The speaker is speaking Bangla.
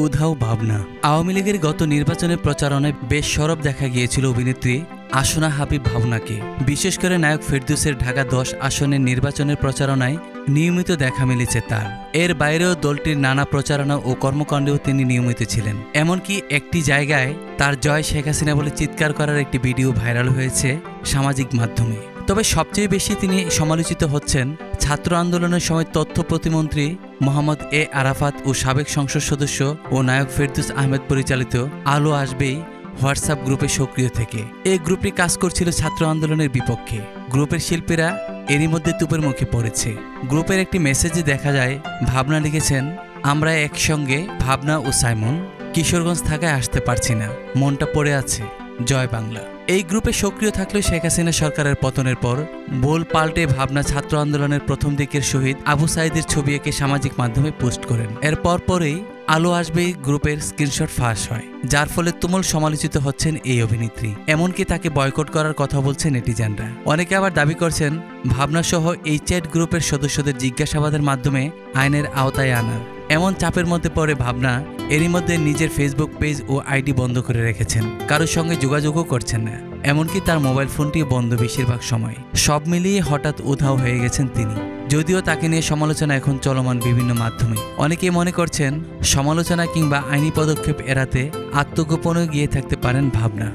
উধাও ভাবনা। আওয়ামী লীগের গত নির্বাচনের প্রচারণায় বেশ সরব দেখা গিয়েছিল অভিনেত্রী আসনা হাবিব ভাবনাকে। বিশেষ করে নায়ক ফেরদৌসের ঢাকা 10 আসনের নির্বাচনের প্রচারণায় নিয়মিত দেখা মিলেছে তার। এর বাইরেও দলটির নানা প্রচারণা ও কর্মকাণ্ডেও তিনি নিয়মিত ছিলেন। এমনকি একটি জায়গায় তার জয় শেখ হাসিনা বলে চিৎকার করার একটি ভিডিও ভাইরাল হয়েছে সামাজিক মাধ্যমে। তবে সবচেয়ে বেশি তিনি সমালোচিত হচ্ছেন ছাত্র আন্দোলনের সময় তথ্য প্রতিমন্ত্রী মোহাম্মদ এ আরাফাত ও সাবেক সংসদ সদস্য ও নায়ক ফেরদৌস আহমেদ পরিচালিত আলো আসবেই হোয়াটসঅ্যাপ গ্রুপে সক্রিয় থেকে। এই গ্রুপটি কাজ করছিল ছাত্র আন্দোলনের বিপক্ষে। গ্রুপের শিল্পীরা এরই মধ্যে তুপের মুখে পড়েছে। গ্রুপের একটি মেসেজে দেখা যায় ভাবনা লিখেছেন, আমরা একসঙ্গে ভাবনা ও সাইমন কিশোরগঞ্জ থাকায় আসতে পারছি না, মনটা পড়ে আছে, জয় বাংলা। এই গ্রুপে সক্রিয় থাকলেও শেখ হাসিনা সরকারের পতনের পর বোল পাল্টে ভাবনা ছাত্র আন্দোলনের প্রথম দিকের শহীদ আবু সাইদের ছবি এঁকে সামাজিক মাধ্যমে পোস্ট করেন। এর পরপরই আলো আসবেই গ্রুপের স্ক্রিনশট ফাঁস হয়, যার ফলে তুমুল সমালোচিত হচ্ছেন এই অভিনেত্রী। এমনকি তাকে বয়কট করার কথা বলছেন নেটিজেনরা। অনেকে আবার দাবি করছেন ভাবনা সহ এই চ্যাট গ্রুপের সদস্যদের জিজ্ঞাসাবাদের মাধ্যমে আইনের আওতায় আনার। এমন চাপের মধ্যে পড়ে ভাবনা এরই মধ্যে নিজের ফেসবুক পেজ ও আইডি বন্ধ করে রেখেছেন, কারোর সঙ্গে যোগাযোগও করছেন না। এমনকি তার মোবাইল ফোনটিও বন্ধ বেশিরভাগ সময়। সব মিলিয়ে হঠাৎ উধাও হয়ে গেছেন তিনি। যদিও তাকে নিয়ে সমালোচনা এখন চলমান বিভিন্ন মাধ্যমে। অনেকেই মনে করছেন সমালোচনা কিংবা আইনি পদক্ষেপ এড়াতে আত্মগোপনে গিয়ে থাকতে পারেন ভাবনা।